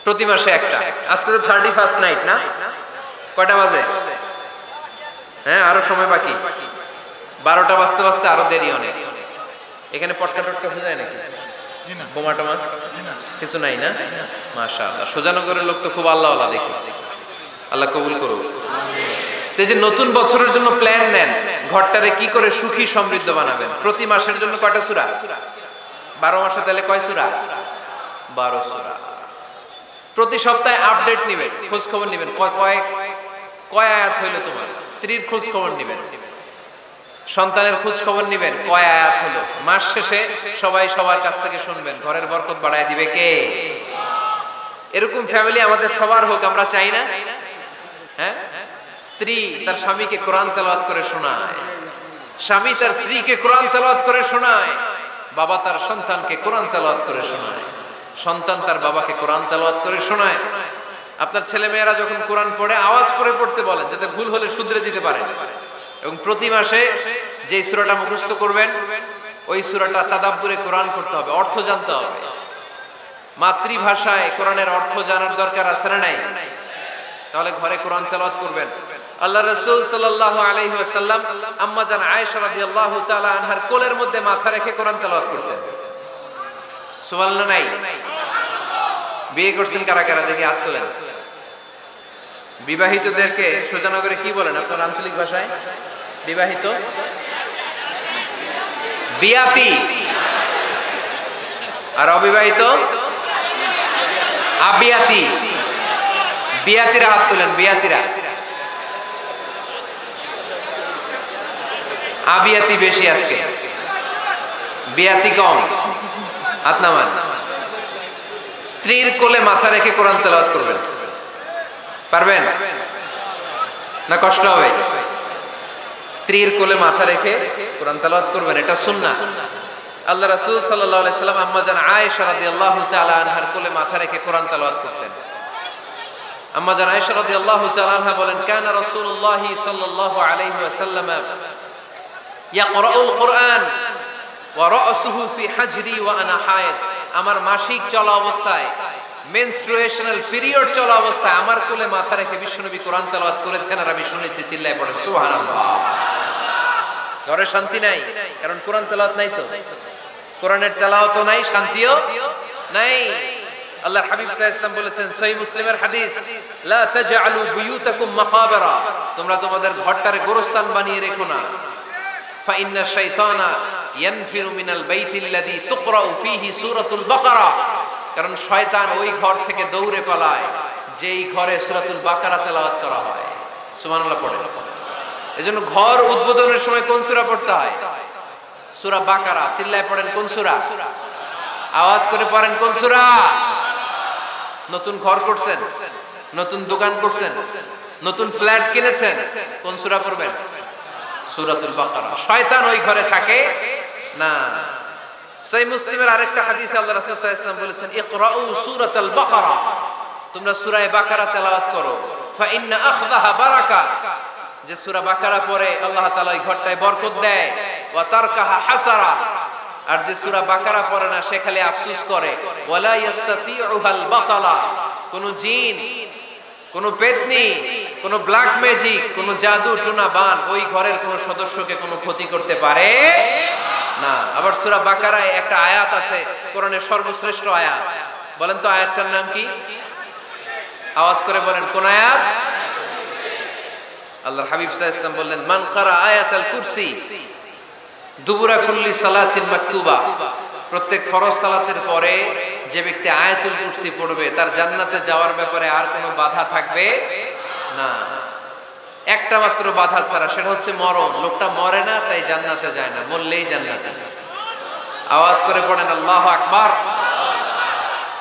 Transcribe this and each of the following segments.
প্রতি মাসে একটা। আজকে তো 31st নাইট না? কয়টা বাজে? হ্যাঁ, আরো সময় বাকি। 12টা বাজতে বাজতে আরো দেরি অনেক। এখানে পটকা টটকা ফুজায় নাকি? বোমা টোমা কিছু নাই না? মাশাআল্লাহ, সুজানগরের লোক তো খুব আল্লাহওয়ালা দেখি। আল্লাহ কবুল করুক। এই যে নতুন বছরের জন্য প্ল্যান নেন, ঘরটারে কি করে সুখী সমৃদ্ধ বানাবেন। প্রতি মাসের জন্য কয়টা সূরা? 12 মাসে তাহলে কয় সূরা? 12 সূরা। প্রতি সপ্তাহে আপডেট নেবেন, খোঁজ খবর নেবেন, কয় আয়াত হইলো তোমার। স্ত্রীর খোঁজ খবর নেবেন, সন্তানের খোঁজ খবর নেবেন, কয় আয়াত হলো। মাস শেষে সবাই সবার কাছ থেকে শুনবেন, ঘরের বরকত বাড়ায় দিবে কে? এরকম ফ্যামিলি আমাদের সবার হোক, আমরা চাই না? হ্যাঁ, স্ত্রী তার স্বামীকে কোরআন তেলাওয়াত করে শোনায়, স্বামী তার স্ত্রীকে কোরআন তেলাওয়াত করে শোনায়, বাবা তার সন্তানকে কোরআন তেলাওয়াত করে শোনায়, সন্তান তার বাবাকে কোরআন তেলাওয়াত করে শোনায়। আপনার ছেলে মেয়েরা যখন কোরআন পড়ে আওয়াজ করে পড়তে বলেন, যাতে ভুল হলে শুধরে দিতে পারে। এবং প্রতি মাসে যে সূরাটা মুখস্থ করবেন, ওই সূরাটা তাদাব্বুরে কোরআন করতে হবে, অর্থ জানতে হবে। মাতৃভাষায় কোরআনের অর্থ জানার দরকার আছে না নাই? তাহলে ঘরে কোরআন তেলাওয়াত করবেন। আল্লাহ রাসূল সাল্লাল্লাহু আলাইহি ওয়াসাল্লাম আম্মা জান আয়েশা রাদিয়াল্লাহু তাআলা আনহার কোলের মধ্যে মাথা রেখে কোরআন তেলাওয়াত করতেন। সুবহানাল্লাহ নাই? বিয়ে করছেন কারা কারা দেখি হাত তোলেন। বিবাহিতদেরকে সুজানগরে কি বলেন আপনার আঞ্চলিক ভাষায়? বিবাহিত বিয়াতি, আর অবিবাহিত আবিয়াতি। বিয়াতিরা হাত তোলেন, বিয়াতিরা। আবিয়াতি বেশি আজকে, বিয়াতি কম। হাত নামান। স্ত্রীর কোলে মাথা রেখে কোরআন তেলাওয়াত করবেন, পারবেন না? কষ্ট হবে? স্ত্রীর কোলে মাথা রেখে কোরআন তেলাওয়াত করবেন, এটা সুন্নাহ। আল্লাহ রাসূল সাল্লাল্লাহু আলাইহি সাল্লাম আম্মা জান আয়েশা রাদিয়াল্লাহু তাআলা আনহার কোলে মাথা রেখে কোরআন তেলাওয়াত করতেন। আম্মা জান আয়েশা রাদিয়াল্লাহু তাআলা আনহা বলেন, কানা রাসূলুল্লাহ সাল্লাল্লাহু আলাইহি ওয়াসাল্লাম ইয়াকরাউল কুরআন ওয়া রা'সুহু ফি হাজরি ওয়া আনা হায়েদ। আমার মাসিক চলা অবস্থায়, মেনস্ট্রুয়েশনাল পিরিয়ড চলা অবস্থায় আমার কোলে মাথা রেখে বিশ্বনবী কোরআন তেলাওয়াত করেছেন, আর আমি শুনেছি। চিল্লায় পড়েন সুবহানাল্লাহ। ঘরে শান্তি নাই, কারণ কোরআন তেলাওয়াত নাই। তো কোরআনের তেলাওয়াতও নাই, শান্তিও নাই। আল্লাহর হাবিব সাল্লাল্লাহু আলাইহি ওয়াসাল্লাম বলেছেন, সহিহ মুসলিমের হাদিস, লা তাজআলু বুয়ুতাকুম মাকাবিরা, তোমরা তোমাদের ঘরটারে গোরস্থান বানিয়ে রেখো না। ফা ইন্না শাইতানা ইয়ানফিরু মিনাল বাইতিল্লাযী তুকরাউ ফীহি সূরাতুল বাকারা, কারণ শয়তান ওই ঘর থেকে দৌড়ে পালায় যেই ঘরে সূরাতুল বাকারা তেলাওয়াত করা হয়। সুবহানাল্লাহ পড়েন। এজন্য ঘর উদ্বোধনের সময় কোন সূরা পড়তে হয়? সূরা বাকারা। চিল্লায় পড়েন কোন সূরা? আওয়াজ করে পড়েন কোন সূরা? নতুন ঘর করছেন, নতুন দোকান করছেন, নতুন ফ্ল্যাট কিনেছেন, কোন সূরা পড়বেন? সূরাতুল বাকারা। শয়তান ওই ঘরে থাকে না। সহিহ মুসলিমের আরেকটা হাদিসে আল্লাহ রাসূল সাল্লাল্লাহু আলাইহি ওয়াসাল্লাম বলেছেন, ইকরাউ সূরাতাল বাকারা, তোমরা সূরা বাকারা তেলাওয়াত করো। ফা ইন্না আখযাহা বারাকা, যে সূরা বাকারা পড়ে আল্লাহ তাআলা ওই ঘরটায় বরকত দেয়। ওয়া তারকাহা হাসারা, আর যে সূরা বাকারা পড়ে না সে খালি আফসোস করে। ওয়ালা ইস্তাতিউহাল বাতালা, কোন জিন, কোন পেতনি, কোন ব্ল্যাক ম্যাজিক, কোন জাদু টুনা বান ওই ঘরের কোন সদস্যকে কোন ক্ষতি করতে পারে না। আবার সূরা বাকারায় একটা আয়াত আছে, কোরআনের সর্বশ্রেষ্ঠ আয়াত। বলেন তো আয়াতটার নাম কি? আওয়াজ করে বলেন কোন আয়াত? আল্লাহর হাবিব সাল্লাল্লাহু আলাইহি ওয়াসাল্লাম বললেন, মান ক্বারা আয়াতাল কুরসি দুবুরা কুল্লি সালাতিন মাকতুবা, প্রত্যেক ফরজ সালাতের পরে যে ব্যক্তি আয়াতুল কুরসি পড়বে তার জান্নাতে যাওয়ার ব্যাপারে আর কোনো বাধা থাকবে না। একটা মাত্র বাধা ছাড়া, সেটা হচ্ছে মরণ। লোকটা মরে না তাই জান্নাতে যায় না, মরলেই জান্নাতে। আওয়াজ করে পড়েন আল্লাহু আকবার।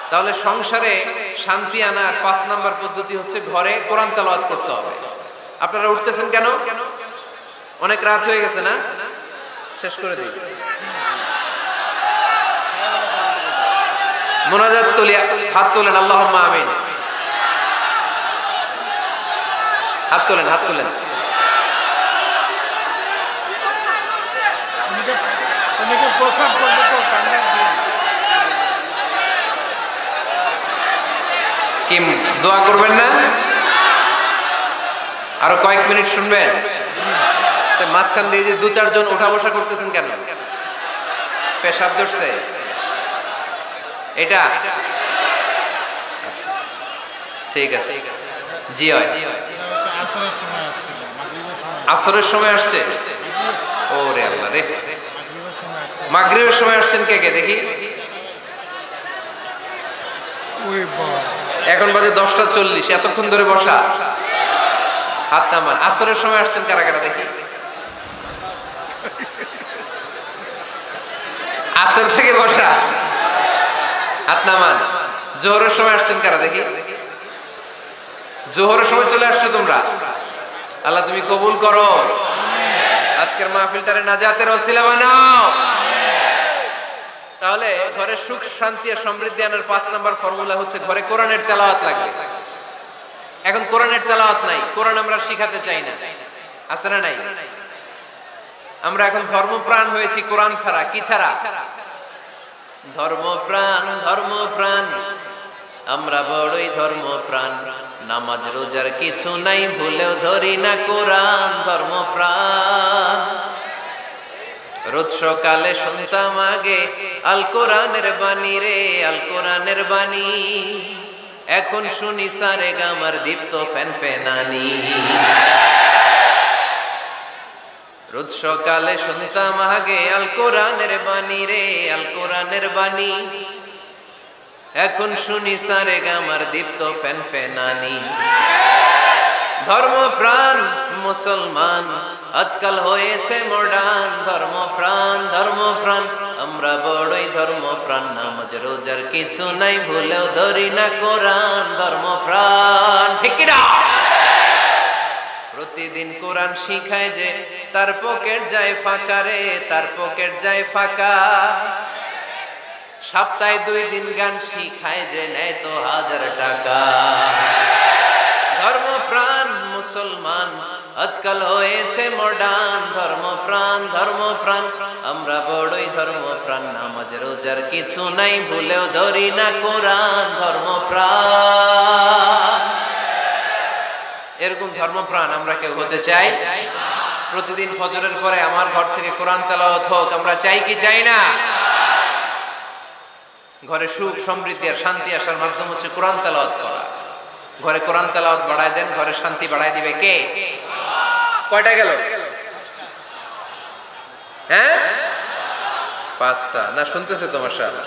তাহলে সংসারে শান্তি আনার 5 নাম্বার পদ্ধতি হচ্ছে ঘরে কোরআন তেলাওয়াত করতে হবে। আপনারা উঠতেছেন কেন? অনেক রাত হয়ে গেছে না? শেষ করে দিই। মুনাজাত তুলিয়া হাত তোলেন, আল্লাহুম্মা আমিন। হাত তোলেন, হাত তোলেন। প্রসাদ করবে তো কি দোয়া করবেন না? আরো কয়েক মিনিট শুনবেন? মাঝখান দিয়ে যে দু চারজন উঠা বসা করতেছেন কেন? পেশাব ধরছে এটা? ঠিক আছে, জি হয়। আসরের সময় আসছে? ওরে আল্লাহ রে, মাগরিবের সময় আসছেন কে কে দেখি? এখন বাজে 10:40, এতক্ষণ ধরে বসা, হাত নামান। আসরের সময় আসছেন কারা কারা দেখি? আসর থেকে বসা, হাত নামান। জোহরের সময় আসছেন কারা দেখি? জোহরের সময় চলে আসছো তোমরা। আল্লাহ তুমি কবুল করো, আজকের মাহফিলটারে নাজাতের ওসিলা বানাও। তাহলে ঘরে সুখ শান্তি আর সমৃদ্ধি আনার 5 নাম্বার ফর্মুলা হচ্ছে ঘরে কোরআনের তেলাওয়াত লাগবে। এখন কোরআনের তেলাওয়াত নাই, কোরআন আমরা শিখাতে চাই না, আছে না নাই? আমরা এখন ধর্মপ্রাণ হয়েছি কোরআন ছাড়া। কি ছাড়া? ধর্মপ্রাণ, ধর্মপ্রাণ, আমরা বড়ই ধর্মপ্রাণ। নামাজ রোজার কিছু নাই, ভুলেও ধরি না কোরআন। ধর্মপ্রাণ। রোজ সকালে শুনতাম আগে আল কোরআনের বাণী রে, আল কোরআনের বাণী। এখন শুনি সারে গামার দীপ্ত ফ্যান ফেনানি। রোজ সকালে শুনতাম আগে আল কোরআনের বাণী রে, আল কোরআনের বাণী। এখন শুনি সারে গামার দীপ্ত ফ্যান ফেনানি। ধর্মপ্রাণ মুসলমান আজকাল হয়েছে মডার্ন। ধর্মপ্রাণ, ধর্মপ্রাণ, আমরা বড়ই ধর্মপ্রাণ। নামাজ রোজার কিছু নাই, ভুলেও ধরি না কোরআন। ধর্মপ্রাণ, ঠিক কি না? প্রতিদিন কোরআন শিখায় যে তার পকেট যায় ফাঁকা রে, তার পকেট যায় ফাঁকা। সপ্তাহে 2 দিন গান শিখায় যে নেয় তো 1000 টাকা। ধর্মপ্রাণ মুসলমান আজকাল হয়েছে মডার্ন। ধর্মপ্রাণ, ধর্মপ্রাণ, আমরা বড়ই ধর্মপ্রাণ। নামাজ রোজার কিছু নাই, ভুলেও ধরি না কোরআন। ধর্মপ্রাণ। এরকম ধর্মপ্রাণ আমরা কেউ হতে চাই? প্রতিদিন ফজরের পরে আমার ঘর থেকে কোরআন তেলাওয়াত হোক, আমরা চাই কি চাই না? ঘরে সুখ সমৃদ্ধি আর শান্তি আসার মাধ্যম হচ্ছে কোরআন তেলাওয়াত করা। ঘরে কোরআন তেলাওয়াত বাড়ায় দেন, ঘরে শান্তি বাড়ায় দিবে কে? কয়টা গেল? হ্যাঁ, 5টা না? শুনতেছে তোমার সাথে?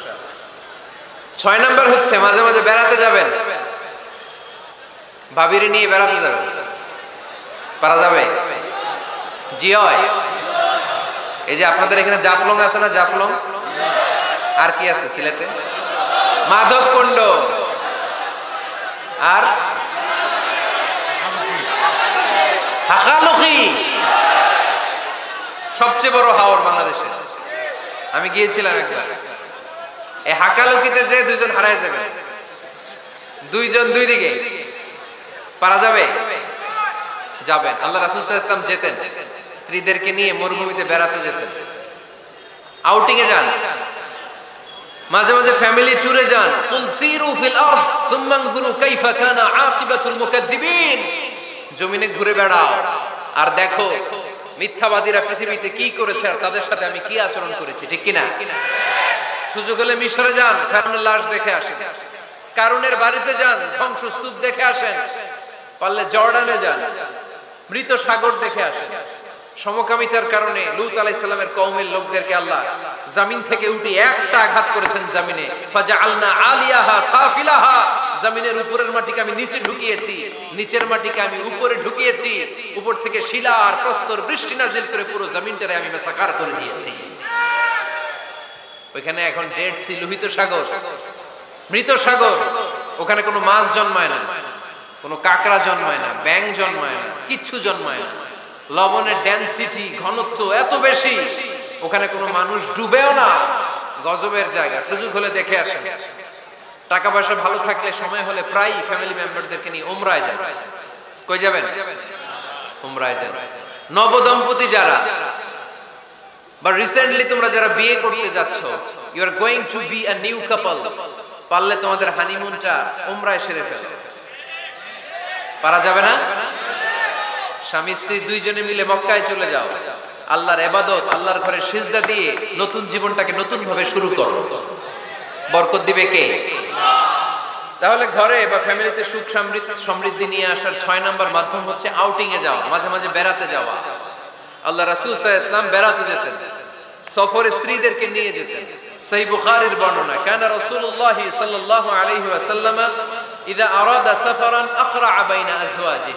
6 নাম্বার হচ্ছে মাঝে মাঝে বেড়াতে যাবেন, ভাবিরে নিয়ে বেড়াতে যাবেন। পারা যাবে? জি হয়। এই যে আপনাদের এখানে জাফলং আছে না? জাফলং আর কি আছে সিলেটে? মাধবকুণ্ড আর হাকালুকি, সবচেয়ে বড় হাওর বাংলাদেশে। আমি গিয়েছিলাম একবার। এই হাকালুকিতে যে 2 জন হারায় যাবে, 2 জন 2 দিকে। পারা যাবে? যাবেন। আল্লাহ রাসূল সাল্লাল্লাহু আলাইহি ওয়াসাল্লাম যেতেন, স্ত্রীদেরকে নিয়ে মরুভূমিতে বেড়াতে যেতেন, আউটিং এ যান। মাঝে মাঝে ফ্যামিলি ট্যুরে যান। কুল সিরু ফিল আরদ সুম্মা আনজুরু কাইফা কানা আকিবাতুল মুকাদ্দিবিন। জমিনে ঘুরে বেড়াও আর দেখো মিথ্যাবাদীরা পৃথিবীতে কি করেছে আর তাদের সাথে আমি কি আচরণ করেছি, ঠিক কি না? সুযোগ হলে মিশরে যান, ফেরাউনের লাশ দেখে আসেন। কারুনের বাড়িতে যান, ধ্বংসস্তূপ দেখে আসেন। পারলে জর্ডানে যান, মৃত সাগর দেখে আসেন। সমকামিতার কারণে লূত আলাইহিস সালামের কওমের লোকদেরকে আল্লাহ জমিন থেকে উঠে একটা আঘাত করেছেন জমিনে। ফাজআলনা আলিয়াহা সাফিলাহা, জমিনের উপরের মাটিকে আমি নিচে ঢুকিয়েছি, নিচের মাটিকে আমি উপরে ঢুকিয়েছি। উপর থেকে শিলা আর প্রস্তর বৃষ্টি নাজিল করে পুরো জমিনটারে আমি মেসাকার করে দিয়েছি। ওইখানে এখন ডেড সি, লোহিত সাগর, মৃত সাগর। ওখানে কোনো মাছ জন্মায় না, কোনো কাঁকড়া জন্মায় না, ব্যাঙ জন্মায় না, কিচ্ছু জন্মায় না। লবণের ডেনসিটি, ঘনত্ব এত বেশি, ওখানে কোনো মানুষ ডুবেও না। গজবের জায়গা। সুযোগ হলে দেখে আসেন। টাকা পয়সা ভালো থাকলে সময় হলে প্রায় ফ্যামিলি মেম্বারদেরকে নিয়ে উমরায় যান। কই যাবেন? উমরায় যান। নবদম্পতি যারা বা রিসেন্টলি তোমরা যারা বিয়ে করতে যাচ্ছ, you are going to be a new couple, পারলে তোমাদের হানিমুনটা উমরায় সেরে ফেলো। পারা যাবে না? স্বামী স্ত্রী দুইজনে মিলে মক্কায় চলে যাও, আল্লাহর ইবাদত, আল্লাহর ঘরে সিজদা দিয়ে নতুন জীবনটাকে নতুন ভাবে শুরু করো। বরকত দিবে কে? তাহলে ঘরে বা ফ্যামিলিতে সুখ সমৃদ্ধি নিয়ে আসার 6 নম্বর মাধ্যম হচ্ছে আউটিং এ যাওয়া, মাঝে মাঝে বেড়াতে যাওয়া। আল্লাহ রাসূল সাল্লাল্লাহু আলাইহি ওয়াসাল্লাম বেড়াতে যেতেন, সফরে স্ত্রীদেরকে নিয়ে যেতেন। সহিহ বুখারীর বর্ণনা, কানা রাসূলুল্লাহ সাল্লাল্লাহু আলাইহি ওয়াসাল্লাম ইযা আরাদা সাফারান আকরা বাইনা আজওয়াজিহি।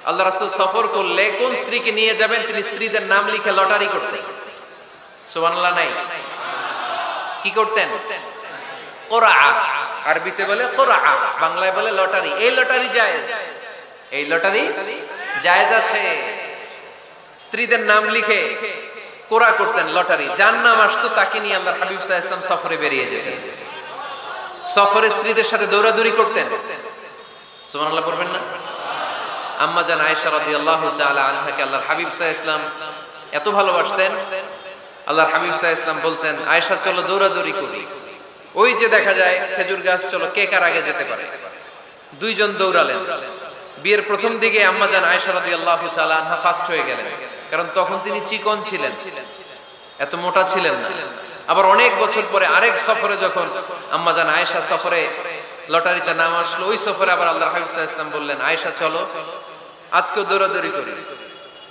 আল্লাহ রাসূল সফর করলে কোন স্ত্রীকে নিয়ে যাবেন তিনি স্ত্রীদের নাম লিখে লটারি করতেন। সুবহানাল্লাহ নাই? কি করতেন? কোরআ, আরবিতে বলে কোরআ, বাংলায় বলে লটারি। এই লটারি জায়েজ, এই লটারি জায়েজ আছে। স্ত্রীদের নাম লিখে কোরআ করতেন, লটারি। যার নাম আসতো তাকে নিয়ে আল্লাহর হাবিব সাল্লাল্লাহু আলাইহি ওয়াসাল্লাম সফরে বেরিয়ে যেতেন। সফরে স্ত্রীদের সাথে দৌড়াদৌড়ি করতেন। সুবহানাল্লাহ পড়বেন না? আম্মা জান আয়েশা রাদিয়াল্লাহু তাআলা আনহাকে আল্লাহর হাবিব সাল্লাল্লাহু আলাইহি ওয়াসাল্লাম এত ভালোবাসতেন, আল্লাহর হাবিব সাল্লাল্লাহু আলাইহি ওয়াসাল্লাম বলতেন, আয়েশা চলো দৌড়াদৌড়ি করি। ওই যে দেখা যায় খেজুর গাছ, চলো কে কার আগে যেতে পারে। দুইজন দৌড়ালেন। বিয়ের প্রথম দিকে আম্মা জান আয়েশা রাদিয়াল্লাহু তাআলা আনহা ফার্স্ট হয়ে গেলেন, কারণ তখন তিনি চিকন ছিলেন, এত মোটা ছিলেন না। আবার অনেক বছর পরে আরেক সফরে যখন আম্মা জান আয়েশা সফরে লটারিতে নাম আসলো, ওই সফরে আবার আল্লাহর হাবিব সাল্লাল্লাহু আলাইহি ওয়াসাল্লাম বললেন, আয়েশা চলো আজকেও দৌড়াদৌড়ি করি।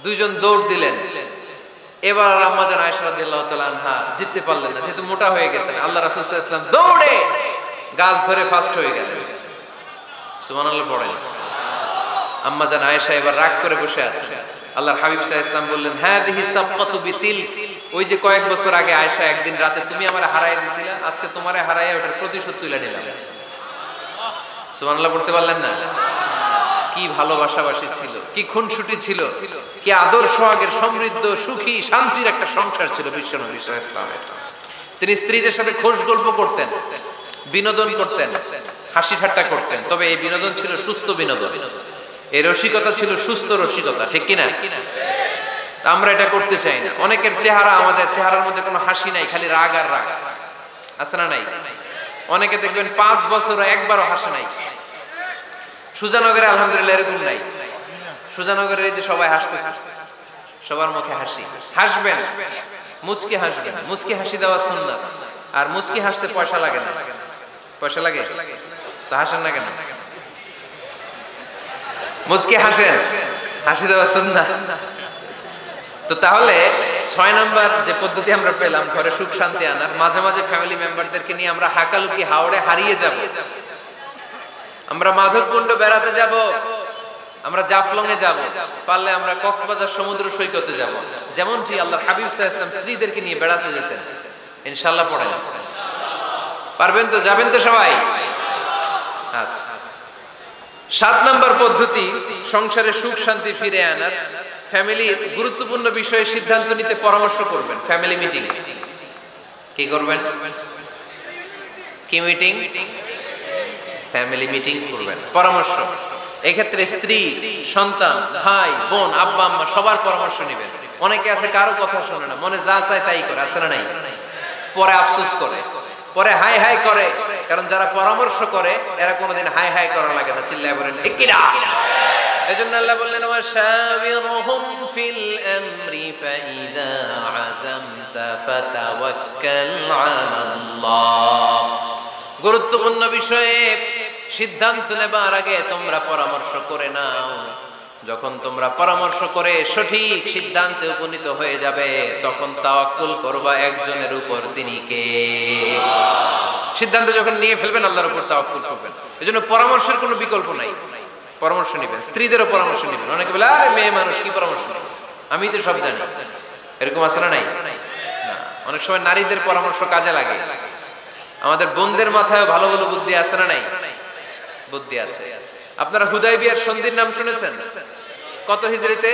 দুইজন দৌড় দিলেন। এবার আম্মা জান আয়েশা রাদিয়াল্লাহু তাআলা আনহা জিততে পারলেন না, যেহেতু মোটা হয়ে গেছেন। আল্লাহ রাসূল সাল্লাল্লাহু আলাইহি ওয়াসাল্লাম দৌড়ে গাছ ধরে ফার্স্ট হয়ে গেলেন। সুবহানাল্লাহ পড়েন। আম্মা জান আয়েশা এবার রাগ করে বসে আছেন। আল্লাহর হাবিব সাল্লাল্লাহু আলাইহি ওয়াসাল্লাম বললেন, হাদিহি সাবকাতু বিতিলক। ওই যে কয়েক বছর আগে আয়েশা একদিন রাতে তুমি আমারে হারায় দিছিলা, আজকে তোমারে হারায় ওটার প্রতিশোধ তুলে নিলাম। সুবহানাল্লাহ পড়তে পারলেন না? কি ভালোবাসাবাসী ছিল, কি খুনসুটি ছিল, কি আদর সোহাগের সমৃদ্ধ সুখী শান্তির একটা সংসার ছিল বিশ্বনবী সাল্লাল্লাহু আলাইহি ওয়াসাল্লামের। তিনি স্ত্রীদের সাথে খোশ গল্প করতেন, বিনোদন করতেন, হাসি ঠাট্টা করতেন। তবে এই বিনোদন ছিল সুস্থ বিনোদন, এই রসিকতা ছিল সুস্থ রসিকতা, ঠিক কিনা? আমরা এটা করতে চাই না। অনেকের চেহারা, আমাদের চেহারার মধ্যে কোনো হাসি নাই, খালি রাগ আর রাগ, আছে না নাই? অনেকে দেখবেন 5 বছর একবারও হাসে নাই। সুজানগরে আলহামদুলিল্লাহ এরকম নাই। সুজানগরে এই যে সবাই হাসতেছে, সবার মুখে হাসি। হাসবেন, মুচকি হাসবেন, মুচকি হাসি দেওয়া সুন্নাত। আর মুচকি হাসতে পয়সা লাগে না। পয়সা লাগে তো হাসেন না কেন? মুচকি হাসেন, হাসি দেওয়া সুন্নাত। তো তাহলে 6 নাম্বার যে পদ্ধতি আমরা পেলাম ঘরে সুখ শান্তি আনার, মাঝে মাঝে ফ্যামিলি মেম্বারদেরকে নিয়ে আমরা হাকালুকি হাওড়ে হারিয়ে যাব। আমরা মাধবকুণ্ড বেড়াতে যাব, আমরা জাফলং এ যাব, পারলে আমরা কক্সবাজার সমুদ্র সৈকতে যাব। যেমনটি আল্লাহর হাবিব সাল্লাল্লাহু আলাইহি ওয়াসাল্লাম স্ত্রীদেরকে নিয়ে বেড়াতে যেতেন। ইনশাআল্লাহ পড়েন, পারবেন তো? যাবেন তো সবাই? আচ্ছা। 7 নাম্বার পদ্ধতি সংসারে সুখ শান্তি ফিরে আনার, ফ্যামিলির গুরুত্বপূর্ণ বিষয়ে সিদ্ধান্ত নিতে পরামর্শ করবেন। ফ্যামিলি মিটিং কি করবেন? কি মিটিং? ফ্যামিলি মিটিং করবেন, পরামর্শ। এক্ষেত্রে স্ত্রী, সন্তান, ভাই, বোন, আব্বা আম্মা সবার পরামর্শ নেবেন। অনেকে আছে কারো কথা শোনে না, মনে যা চায় তাই করে, আছে না নাই? পরে আফসোস করে, পরে হাই হাই করে। কারণ যারা পরামর্শ করে এরা কোনোদিন হাই হাই করা লাগে না। চিল্লায় বলেন ঠিক কিনা? এজন্য আল্লাহ বললেন, ওয়াশাবিরহুম ফিল আমরি ফাইদা আযামতা ফাতাওয়াক্কাল আলাল্লাহ। গুরুত্বপূর্ণ বিষয়ে সিদ্ধান্ত নেবার আগে তোমরা পরামর্শ করে নাও। যখন তোমরা পরামর্শ করে সঠিক সিদ্ধান্তে উপনীত হয়ে যাবে, তখন তাওয়াক্কুল করবা একজনের উপর, তিনি কে? সিদ্ধান্ত যখন নিয়ে ফেলবেন আল্লাহর উপর তাওয়াক্কুল করবেন। এজন্য পরামর্শের কোনো বিকল্প নাই। পরামর্শ নেবেন, স্ত্রীদেরও পরামর্শ নেবেন। অনেকে বলে, আরে মেয়ে মানুষ কি পরামর্শ নেবে, আমি তো সব জানি। এরকম আছে না নাই? না, অনেক সময় নারীদের পরামর্শ কাজে লাগে। আমাদের বোনদের মাথায় ভালো ভালো বুদ্ধি আছে না নাই? বুদ্ধি আছে। আপনারা হুদাইবিয়ার সন্ধির নাম শুনেছেন? কত হিজরিতে?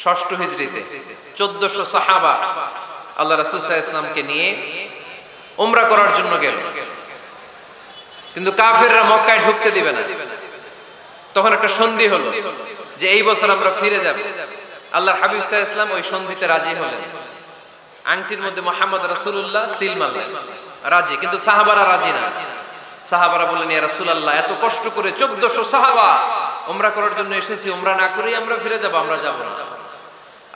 6ষ্ঠ হিজরিতে 1400 সাহাবা আল্লাহ রাসূল সাল্লাল্লাহু আলাইহি ওয়াসাল্লামকে নিয়ে উমরা করার জন্য গেল, কিন্তু কাফেররা মক্কায় ঢুকতে দিবে না। তখন একটা সন্ধি হলো যে এই বছর আমরা ফিরে যাব। আল্লাহর হাবিব সাল্লাল্লাহু আলাইহি ওয়াসাল্লাম ওই সন্ধিতে রাজি হলেন। আংটির মধ্যে মুহাম্মদ রাসূলুল্লাহ সিল মারলেন, রাজি, কিন্তু সাহাবারা রাজি না। সাহাবারা বললেন, ইয়া রাসূলুল্লাহ, এত কষ্ট করে 1400 সাহাবা উমরা করার জন্য এসেছি, উমরা না করেই আমরা ফিরে যাব, আমরা যাব না।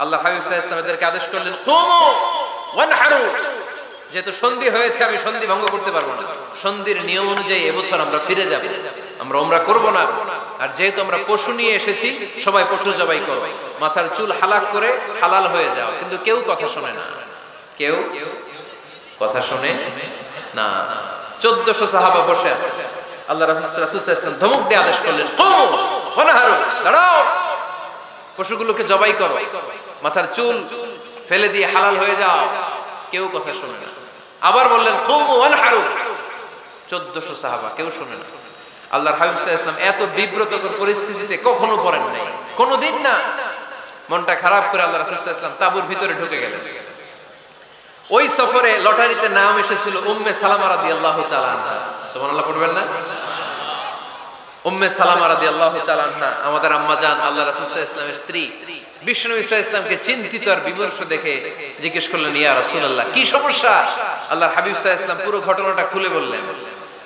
আল্লাহ হাবিব সাল্লাল্লাহু আলাইহি ওয়াসাল্লাম এদেরকে আদেশ করলেন, কুমু ওয়ানহারু, যেহেতু সন্ধি হয়েছে আমি সন্ধি ভঙ্গ করতে পারবো না, সন্ধির নিয়ম অনুযায়ী এবছর আমরা ফিরে যাব, আমরা উমরা করব না। আর যেহেতু আমরা পশু নিয়ে এসেছি, সবাই পশু জবাই করো, মাথার চুল হালাক করে হালাল হয়ে যাও। কিন্তু কেউ কথা শোনে না, কেউ কথা শোনে না। 1400 সাহাবা বসে আছে। আল্লাহ রাসূল সাল্লাল্লাহু আলাইহি ওয়াসাল্লাম ধমক দিয়ে আদেশ করলেন, কুমু ওয়ানহারু, দাঁড়াও, পশুগুলোকে জবাই করো, মাথার চুল ফেলে দিয়ে হালাল হয়ে যাও। কেউ কথা শোনে না। আবার বললেন, কুমু ওয়ানহারু, 1400 সাহাবা, কেউ শোনে না। আল্লাহর হাবিব সাল্লাল্লাহু আলাইহি ওয়াসাল্লাম এত বিব্রতকর পরিস্থিতিতে কখনো পড়েন নাই, কোনোদিন না। মনটা খারাপ করে আল্লাহ রাসূল সাল্লাল্লাহু আলাইহি ওয়াসাল্লাম তাঁবুর ভিতরে ঢুকে গেলেন। ওই সফরে লটারিতে নাম এসেছিল উম্মে সালামা রাদিয়াল্লাহু তাআলা আনহা। সুবহানাল্লাহ পড়বেন না? উম্মে সালামা রাদিয়াল্লাহু তাআলা আনহা আমাদের আম্মা জান, আল্লাহ রাসূল সাল্লাল্লাহু আলাইহি ওয়াসাল্লামের স্ত্রী। বিশ্বনবী সাল্লাল্লাহু আলাইহি ওয়াসাল্লামকে চিন্তিত আর বিমর্ষ দেখে জিজ্ঞেস করলেন, ইয়া রাসূলুল্লাহ, কি সমস্যা? আল্লাহর হাবিব সাল্লাল্লাহু আলাইহি ওয়াসাল্লাম পুরো ঘটনাটা খুলে বললেন।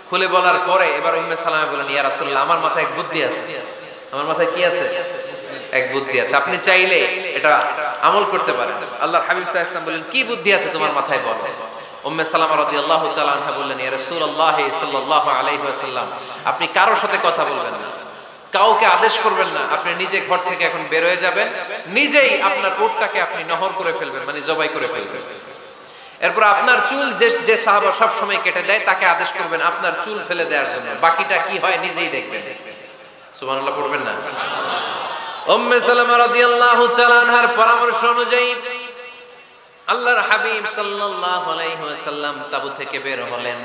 খুলে বলার পরে এবার উম্মে সালামা বলেন, ইয়া রাসূলুল্লাহ, আমার মাথায় এক বুদ্ধি আছে। আমার মাথায় কি আছে? এক বুদ্ধি আছে, আপনি চাইলে এটা আমল করতে পারেন। আল্লাহর হাবিব সাল্লাল্লাহু আলাইহি ওয়াসাল্লাম বললেন, কি বুদ্ধি আছে তোমার মাথায় বলো। উম্মে সালামা রাদিয়াল্লাহু তাআলা আনহা বললেন, ইয়া রাসূলুল্লাহ সাল্লাল্লাহু আলাইহি ওয়াসাল্লাম, আপনি কারোর সাথে কথা বলবেন না, কাউকে আদেশ করবেন না, আপনি নিজে ঘর থেকে এখন বের হয়ে যাবেন, নিজেই আপনার উটটাকে আপনি নহর করে ফেলবেন, মানে জবাই করে ফেলবেন। এরপর আপনার চুল যে সাহাবা সব সময় কেটে দেয় তাকে আদেশ করবেন আপনার চুল ফেলে দেওয়ার জন্য, বাকিটা কি হয় নিজেই দেখবেন। সুবহানাল্লাহ পড়বেন না? উম্মে সালামা রাদিয়াল্লাহু তাআলা আনহার পরামর্শ অনুযায়ী আল্লাহর হাবিব সাল্লাল্লাহু আলাইহি ওয়াসাল্লাম তাবু থেকে বের হলেন,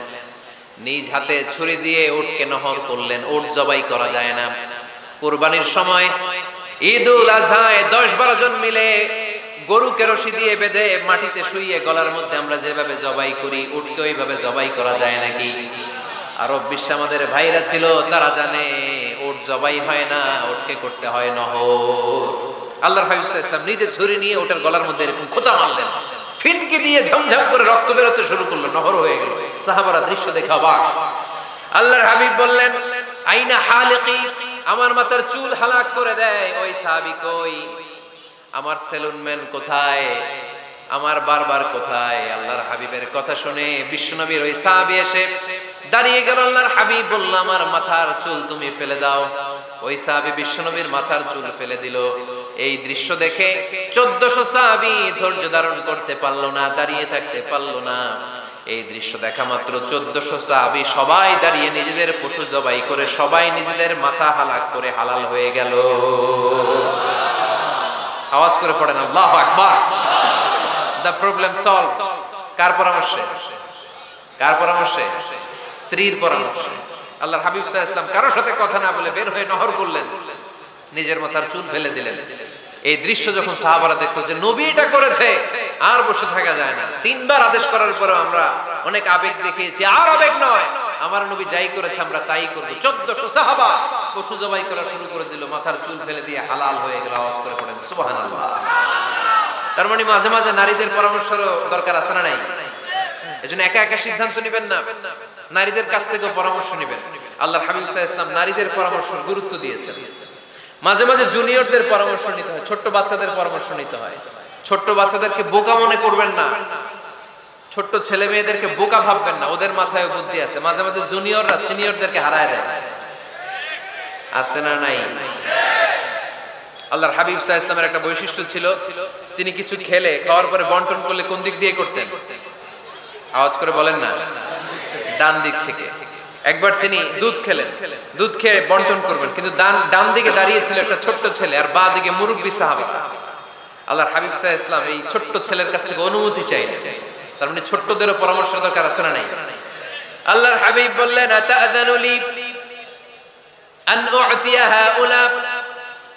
নিজ হাতে ছুরি দিয়ে উটকে নহর করলেন। উট জবাই করা যায় না। কুরবানির সময় ঈদুল আযহায় 10-12 জন মিলে গরুকে রশি দিয়ে বেঁধে মাটিতে শুইয়ে গলার মধ্যে আমরা যেভাবে জবাই করি, উটকে ওইভাবে জবাই করা যায় নাকি? আরব বিশ্বে আমাদের ভাইরা ছিল, তারা জানে উট জবাই হয় না, উটকে করতে হয় নহর। আল্লাহর হাবিব সাল্লাল্লাহু আলাইহি ওয়াসাল্লাম নিজে ছুরি নিয়ে ওটার গলার মধ্যে এরকম খোঁচা মারলেন, ফিনকি দিয়ে ঝমঝম করে রক্ত বেরোতে শুরু করলো, নহর হয়ে গেল। সাহাবারা দৃশ্য দেখে অবাক। আল্লাহর হাবিব বললেন, আইনা হালিকি, আমার মাথার চুল হালাক করে দেয় ওই সাহাবী কই? আমার সেলুনম্যান কোথায়? আমার বারবার কোথায়? আল্লাহর হাবিবের কথা শুনে বিশ্বনবীর ওই সাহাবী এসে দাঁড়িয়ে গেল। আল্লাহর হাবিব বলল, আমার মাথার চুল তুমি ফেলে দাও। ওই সাহাবী বিশ্বনবীর মাথার চুল ফেলে দিল। এই দৃশ্য দেখে 1400 সাহাবী ধৈর্য ধারণ করতে পারলো না, দাঁড়িয়ে থাকতে পারলো না। এই দৃশ্য দেখা মাত্র 1400 সাহাবী সবাই দাঁড়িয়ে নিজেদের পশু জবাই করে সবাই নিজেদের মাথা হালাক করে হালাল হয়ে গেল। আওয়াজ করে পড়েন আল্লাহু আকবার। The problem solved. কার পরামর্শে? কার পরামর্শে? স্ত্রীর পরামর্শে। আল্লাহর হাবিব সাল্লাল্লাহু আলাইহি ওয়াসাল্লাম কারোর সাথে কথা না বলে বের হয়ে নহর করলেন, নিজের মাথার চুল ফেলে দিলেন। এই দৃশ্য যখন সাহাবারা দেখলো যে নবী এটা করেছে, আর বসে থাকা যায় না। 3 বার আদেশ করার পরেও আমরা অনেক আবেগ দেখিয়েছি, আর আবেগ নয়, আমার নবী যাই করেছে আমরা তাই করব। 1400 সাহাবা পশু জবাই করা শুরু করে দিল, মাথার চুল ফেলে দিয়ে হালাল হয়ে গেল। আওয়াজ করে পড়েন সুবহানাল্লাহ। তার মানে মাঝে মাঝে নারীদের পরামর্শেরও দরকার আছে না নাই? এজন্য একা একা সিদ্ধান্ত নেবেন না, নারীদের কাছ থেকে পরামর্শ নেবেন। আল্লাহর হাবিব সাল্লাল্লাহু আলাইহি ওয়াসাল্লাম নারীদের পরামর্শের গুরুত্ব দিয়েছেন। মাঝে মাঝে জুনিয়রদের পরামর্শ নিতে হয়, ছোট্ট বাচ্চাদের পরামর্শ নিতে হয়। ছোট্ট বাচ্চাদেরকে বোকা মনে করবেন না, ছোট্ট ছেলে মেয়েদেরকে বোকা ভাববেন না, ওদের মাথায় বুদ্ধি আছে। মাঝে মাঝে জুনিয়ররা সিনিয়রদেরকে হারায় দেয়, আছে না নাই? আল্লাহর হাবিব সাল্লাল্লাহু আলাইহি ওয়াসাল্লামের একটা বৈশিষ্ট্য ছিল, তিনি কিছু খেলে খাওয়ার পরে বন্টন করলে কোন দিক দিয়ে করতেন? আওয়াজ করে বলেন না, ডান দিক থেকে। একবার তিনি দুধ খেলেন, দুধ খেয়ে বন্টন করবেন, কিন্তু ডান দিকে দাঁড়িয়ে ছিল একটা ছোট্ট ছেলে আর বাঁ দিকে মুরব্বী সাহাবী। আল্লাহর হাবিব সাল্লাল্লাহু আলাইহি ওয়াসাল্লাম এই ছোট্ট ছেলের কাছ থেকে অনুমতি চাইলেন। তার মানে ছোট্টদেরও পরামর্শ দরকার আছে না নাই? আল্লাহর হাবিব বললেন, আতাযানু লি আন উ'তিয়া হাউলা,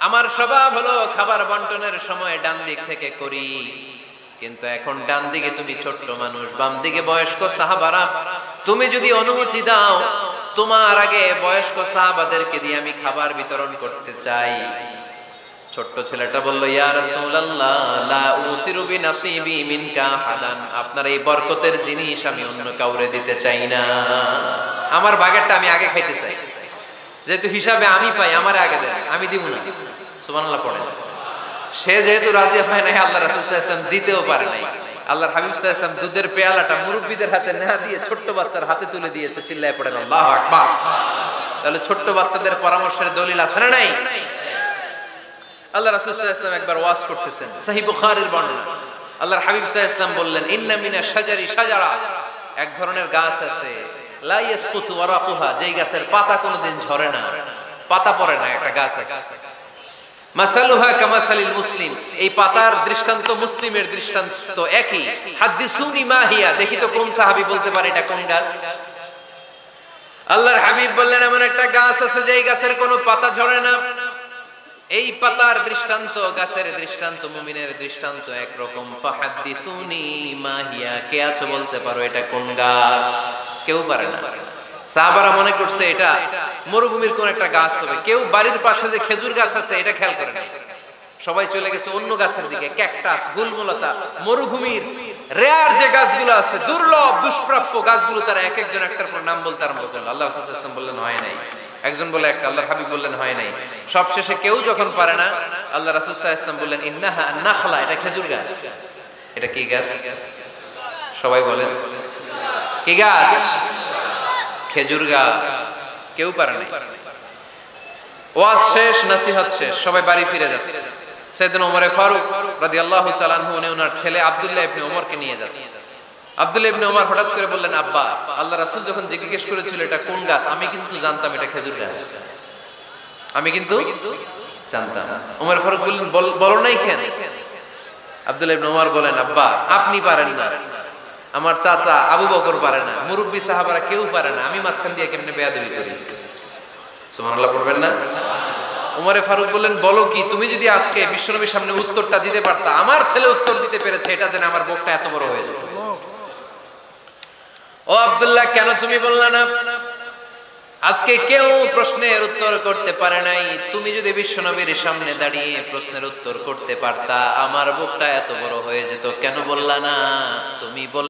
আমার স্বভাব হলো খাবার বন্টনের সময় ডান দিক থেকে করি, কিন্তু এখন ডান দিকে তুমি ছোট্ট মানুষ, বাম দিকে বয়স্ক সাহাবারা, তুমি যদি অনুমতি দাও তোমার আগে বয়স্ক সাহাবাদেরকে দিয়ে আমি খাবার বিতরণ করতে চাই। ছোট্ট ছেলেটা বলল, ইয়া রাসূলুল্লাহ লা উসিরু বিনাসিবি মিনকা হাদান, আপনার এই বরকতের জিনিস আমি অন্য কাউরে দিতে চাই না। আমার ভাগেরটা আমি আগে খাইতে চাই, যেহেতু হিসাবে আমি পাই আমারে আগে দেন, আমি দিব না। সুবহানাল্লাহ পড়েন। সে যেহেতু রাজি হয় নাই, আল্লাহ রাসূল সাল্লাল্লাহু আলাইহি ওয়াসাল্লাম দিতেও পারে নাই। আল্লাহর হাবিব সাল্লাল্লাহু আলাইহি ওয়াসাল্লাম দুধের পেয়ালাটা মুরব্বিদের হাতে না দিয়ে ছোট্ট বাচ্চার হাতে তুলে দিয়েছে। চিল্লায় পড়েন আল্লাহু আকবার। তাহলে ছোট্ট বাচ্চাদের পরামর্শের দলিল আছে না নাই? আল্লাহ রাসূল সাল্লাল্লাহু আলাইহি ওয়াসাল্লাম একবার ওয়াজ করতেছেন, সহিহ বুখারীর বর্ণনা। আল্লাহর হাবিব সাল্লাল্লাহু আলাইহি ওয়াসাল্লাম বললেন, ইন্না মিনাশ শাজারি শাজারা, এক ধরনের গাছ আছে, লা ইয়াসকুতু ওয়ারাকুহা, যেই গাছের পাতা কোনোদিন ঝরে না, পাতা পড়ে না, একটা গাছ আছে। মাসালুহা কামাসালিল মুসলিম, এই পাতার দৃষ্টান্ত মুসলিমের দৃষ্টান্ত একই। হাদিসুনি মা হিয়া, দেখি তো কোন সাহাবী বলতে পারে এটা কোন গাছ। আল্লাহর হাবিব বললেন, এমন একটা গাছ আছে যেই গাছের কোনো পাতা ঝরে না। এই পাতার দৃষ্টান্ত, গাছের দৃষ্টান্ত, মুমিনের দৃষ্টান্ত একরকম। ফাহাদিসুনি মা হিয়া, কে আছো বলতে পারো এটা কোন গাছ? কেউ পারে না। সাহাবারা মনে করছে এটা মরুভূমির কোন একটা গাছ হবে। কেউ বাড়ির পাশে যে খেজুর গাছ আছে এটা খেয়াল করে না, সবাই চলে গেছে অন্য গাছের দিকে। ক্যাকটাস, গুলমলতা, মরুভূমির রেয়ার যে গাছগুলো আছে, দুর্লভ দুষ্প্রাপ্য গাছগুলো, তারা এক একজন একটার পর নাম বলতে আরম্ভ করলো। আল্লাহ রাসূল সাল্লাল্লাহু আলাইহি ওয়াসাল্লাম বললেন হয় নাই, একজন বলে একটা, আল্লাহর হাবিব বললেন হয় নাই। সবশেষে কেউ যখন পারে না, আল্লাহ রাসূল সাল্লাল্লাহু আলাইহি ওয়াসাল্লাম বললেন ইন্নাহা নাখলা, এটা খেজুর গাছ। এটা কি গাছ? সবাই বলেন কি গাছ? খেজুর গাছ। কেউ পারে নাই। ওয়াজ শেষ, নসিহত শেষ, সবাই বাড়ি ফিরে যাচ্ছে। সাইয়েদনা ওমর ফারুক রাদিয়াল্লাহু তাআলা আনহু ওনার ছেলে আব্দুল্লাহ ইবনে ওমরকে নিয়ে যাচ্ছে। আব্দুল্লাহ ইবনে ওমর হঠাৎ করে বললেন, আব্বা, আল্লাহ রাসূল যখন জিজ্ঞেস করেছিল এটা কোন গাছ, আমি কিন্তু জানতাম এটা খেজুর গাছ, আমি কিন্তু জানতাম। ওমর ফারুক বললেন, বলো নাই কেন? আব্দুল্লাহ ইবনে ওমর বলেন, আব্বা, আপনি পারেন না, আমার চাচা আবু বকর পারে না, মুরব্বী সাহাবারা কেউ পারে না, আমি মাঝখান দিয়ে কেমনে বেয়াদবি করি? সুবহানাল্লাহ পড়বেন না? ওমরে ফারুক বললেন, বলো কি, তুমি যদি আজকে বিশ্বনবীর সামনে উত্তরটা দিতে পারতা, আমার ছেলে উত্তর দিতে পেরেছে, এটা জেনে আমার বুকটা এত বড় হয়ে যেত। ও আব্দুল্লাহ, কেন তুমি বললা না? আজকে কেউ প্রশ্নের উত্তর করতে পারে নাই, তুমি যদি বিশ্বনবীর সামনে দাঁড়িয়ে প্রশ্নের উত্তর করতে পারতা, আমার বুকটা এত বড় হয়ে যেত। কেন বললা না? তুমি বল